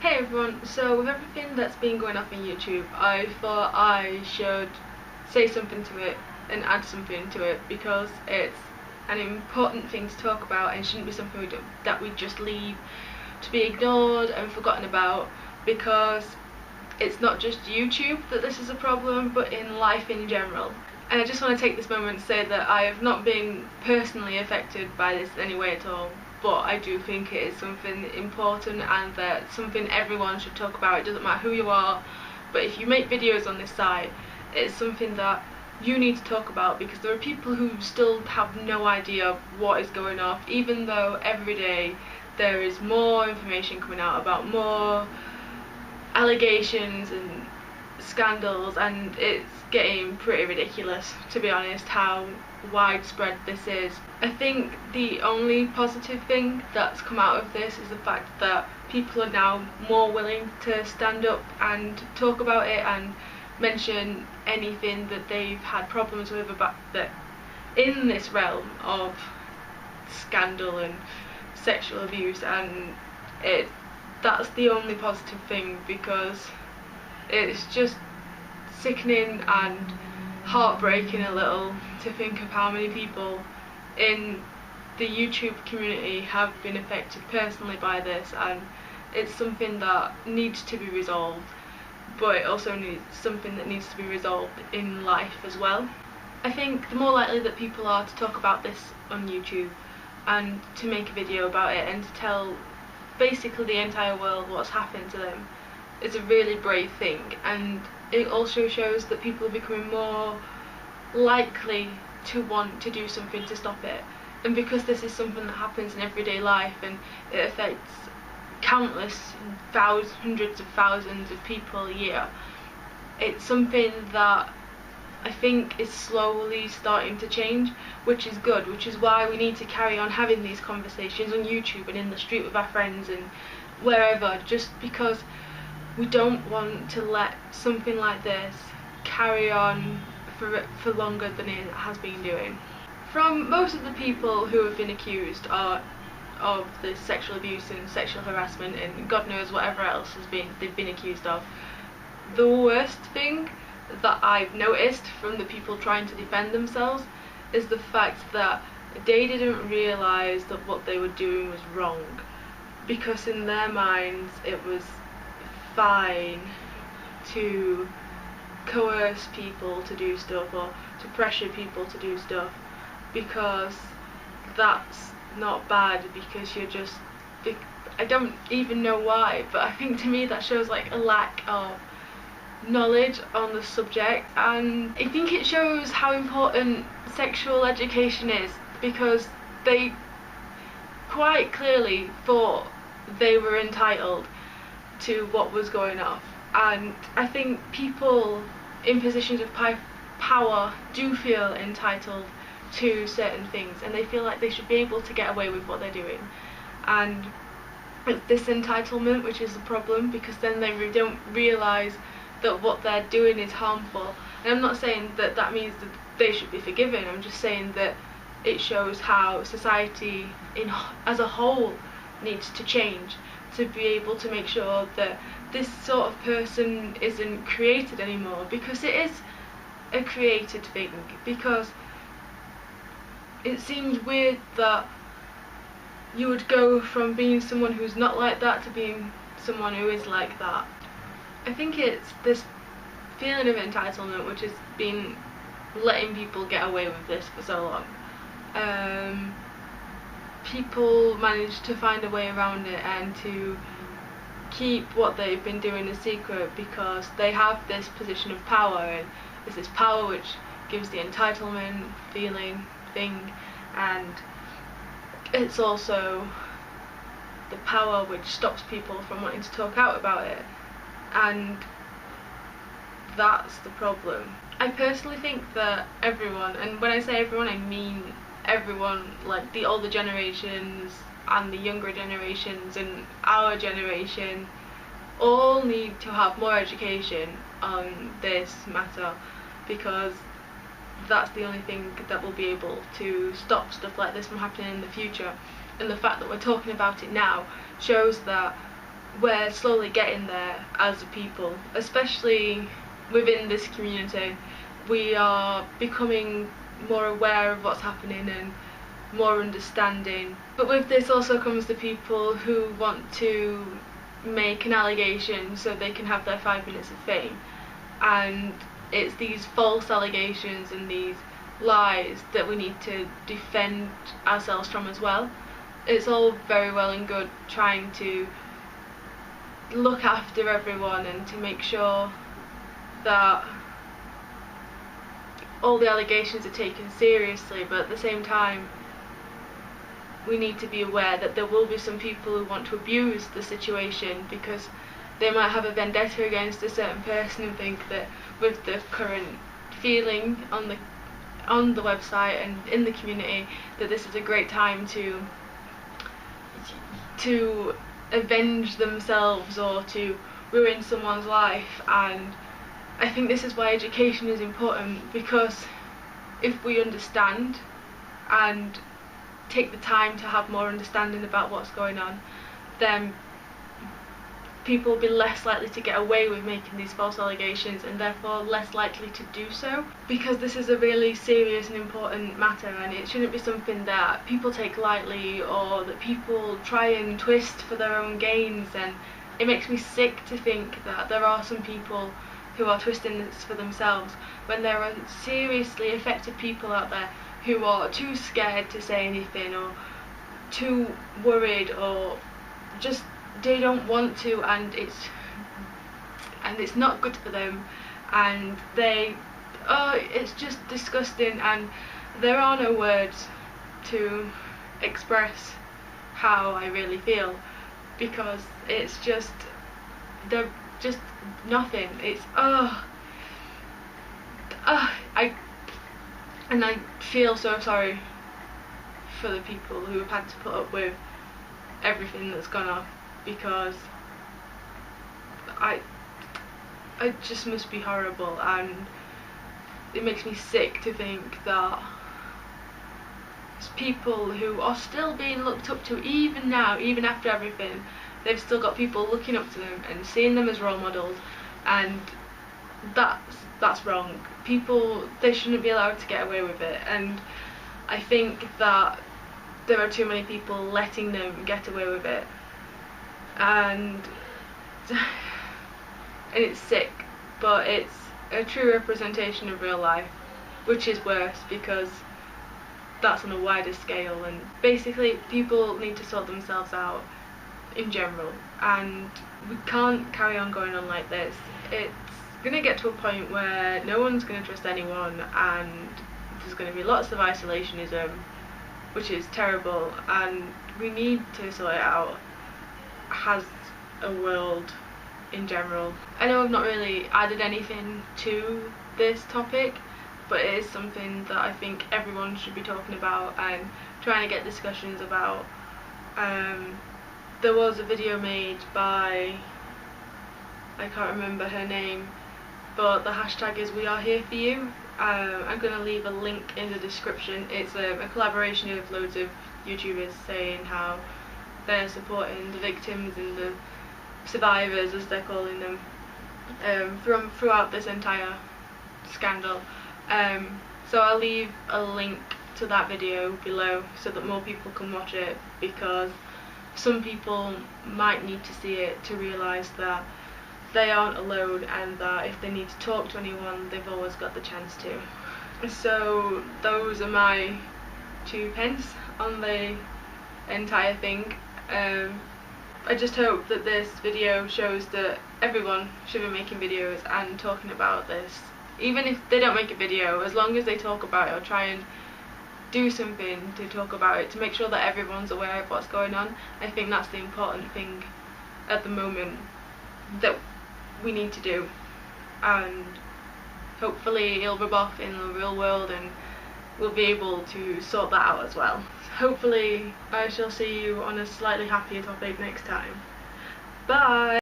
Hey everyone, so with everything that's been going up on YouTube, I thought I should say something to it and add something to it because it's an important thing to talk about and shouldn't be something that we just leave to be ignored and forgotten about, because it's not just YouTube that this is a problem, but in life in general. And I just want to take this moment to say that I have not been personally affected by this in any way at all, but I do think it is something important and that something everyone should talk about. It doesn't matter who you are, but if you make videos on this site, it's something that you need to talk about, because there are people who still have no idea what is going on, even though every day there is more information coming out about more allegations and scandals, and it's getting pretty ridiculous, to be honest, how widespread this is. I think the only positive thing that's come out of this is the fact that people are now more willing to stand up and talk about it and mention anything that they've had problems with about that in this realm of scandal and sexual abuse, and that's the only positive thing, because it's just sickening and heartbreaking a little to think of how many people in the YouTube community have been affected personally by this, and it's something that needs to be resolved, but it also needs something that needs to be resolved in life as well. I think the more likely that people are to talk about this on YouTube and to make a video about it and to tell basically the entire world what's happened to them is a really brave thing, and it also shows that people are becoming more likely to want to do something to stop it. And because this is something that happens in everyday life and it affects countless hundreds of thousands of people a year, it's something that I think is slowly starting to change, which is good, which is why we need to carry on having these conversations on YouTube and in the street with our friends and wherever, just because we don't want to let something like this carry on for longer than it has been doing. From most of the people who have been accused of the sexual abuse and sexual harassment and God knows whatever else they've been accused of, the worst thing that I've noticed from the people trying to defend themselves is the fact that they didn't realise that what they were doing was wrong, because in their minds it was fine to coerce people to do stuff or to pressure people to do stuff, because that's not bad, because you're just, I don't even know why, but I think to me that shows like a lack of knowledge on the subject, and I think it shows how important sexual education is, because they quite clearly thought they were entitled to what was going on. And I think people in positions of power do feel entitled to certain things, and they feel like they should be able to get away with what they're doing, and it's this entitlement which is the problem, because then they don't realise that what they're doing is harmful. And I'm not saying that that means that they should be forgiven, I'm just saying that it shows how society as a whole needs to change to be able to make sure that this sort of person isn't created anymore, because it is a created thing. Because it seems weird that you would go from being someone who's not like that to being someone who is like that. I think it's this feeling of entitlement which has been letting people get away with this for so long. People manage to find a way around it and to keep what they've been doing a secret, because they have this position of power, and there's this power which gives the entitlement feeling thing, and it's also the power which stops people from wanting to talk out about it, and that's the problem. I personally think that everyone, and when I say everyone I mean everyone, like the older generations and the younger generations and our generation, all need to have more education on this matter, because that's the only thing that will be able to stop stuff like this from happening in the future. And the fact that we're talking about it now shows that we're slowly getting there as a people, especially within this community. We are becoming more aware of what's happening and more understanding. But with this also comes the people who want to make an allegation so they can have their 5 minutes of fame. And it's these false allegations and these lies that we need to defend ourselves from as well. It's all very well and good trying to look after everyone and to make sure that all the allegations are taken seriously, but at the same time we need to be aware that there will be some people who want to abuse the situation because they might have a vendetta against a certain person and think that with the current feeling on the website and in the community that this is a great time to avenge themselves or to ruin someone's life. And I think this is why education is important, because if we understand and take the time to have more understanding about what's going on, then people will be less likely to get away with making these false allegations and therefore less likely to do so, because this is a really serious and important matter and it shouldn't be something that people take lightly or that people try and twist for their own gains. And it makes me sick to think that there are some people who are twisting this for themselves when there are seriously affected people out there who are too scared to say anything or too worried or just they don't want to, and it's not good for them, and it's just disgusting, and there are no words to express how I really feel, because it's just they're just nothing. It's I feel so sorry for the people who have had to put up with everything that's gone on, because it just must be horrible, and it makes me sick to think that there's people who are still being looked up to even now, even after everything. They've still got people looking up to them and seeing them as role models, and that's wrong. People, they shouldn't be allowed to get away with it, and I think that there are too many people letting them get away with it, and it's sick, but it's a true representation of real life, which is worse because that's on a wider scale. And basically people need to sort themselves out in general, and we can't carry on going on like this. It's going to get to a point where no one's going to trust anyone, and there's going to be lots of isolationism, which is terrible, and we need to sort it out as a world in general. I know I've not really added anything to this topic, but it is something that I think everyone should be talking about and trying to get discussions about. There was a video made by, I can't remember her name, but the hashtag is We Are Here For You. I'm going to leave a link in the description. It's a collaboration of loads of YouTubers saying how they're supporting the victims and the survivors, as they're calling them, throughout this entire scandal. So I'll leave a link to that video below so that more people can watch it, because some people might need to see it to realise that they aren't alone, and that if they need to talk to anyone, they've always got the chance to. So those are my 2 pence on the entire thing. I just hope that this video shows that everyone should be making videos and talking about this. Even if they don't make a video, as long as they talk about it or try and do something to talk about it, to make sure that everyone's aware of what's going on. I think that's the important thing at the moment that we need to do, and hopefully it'll rub off in the real world and we'll be able to sort that out as well. Hopefully I shall see you on a slightly happier topic next time. Bye!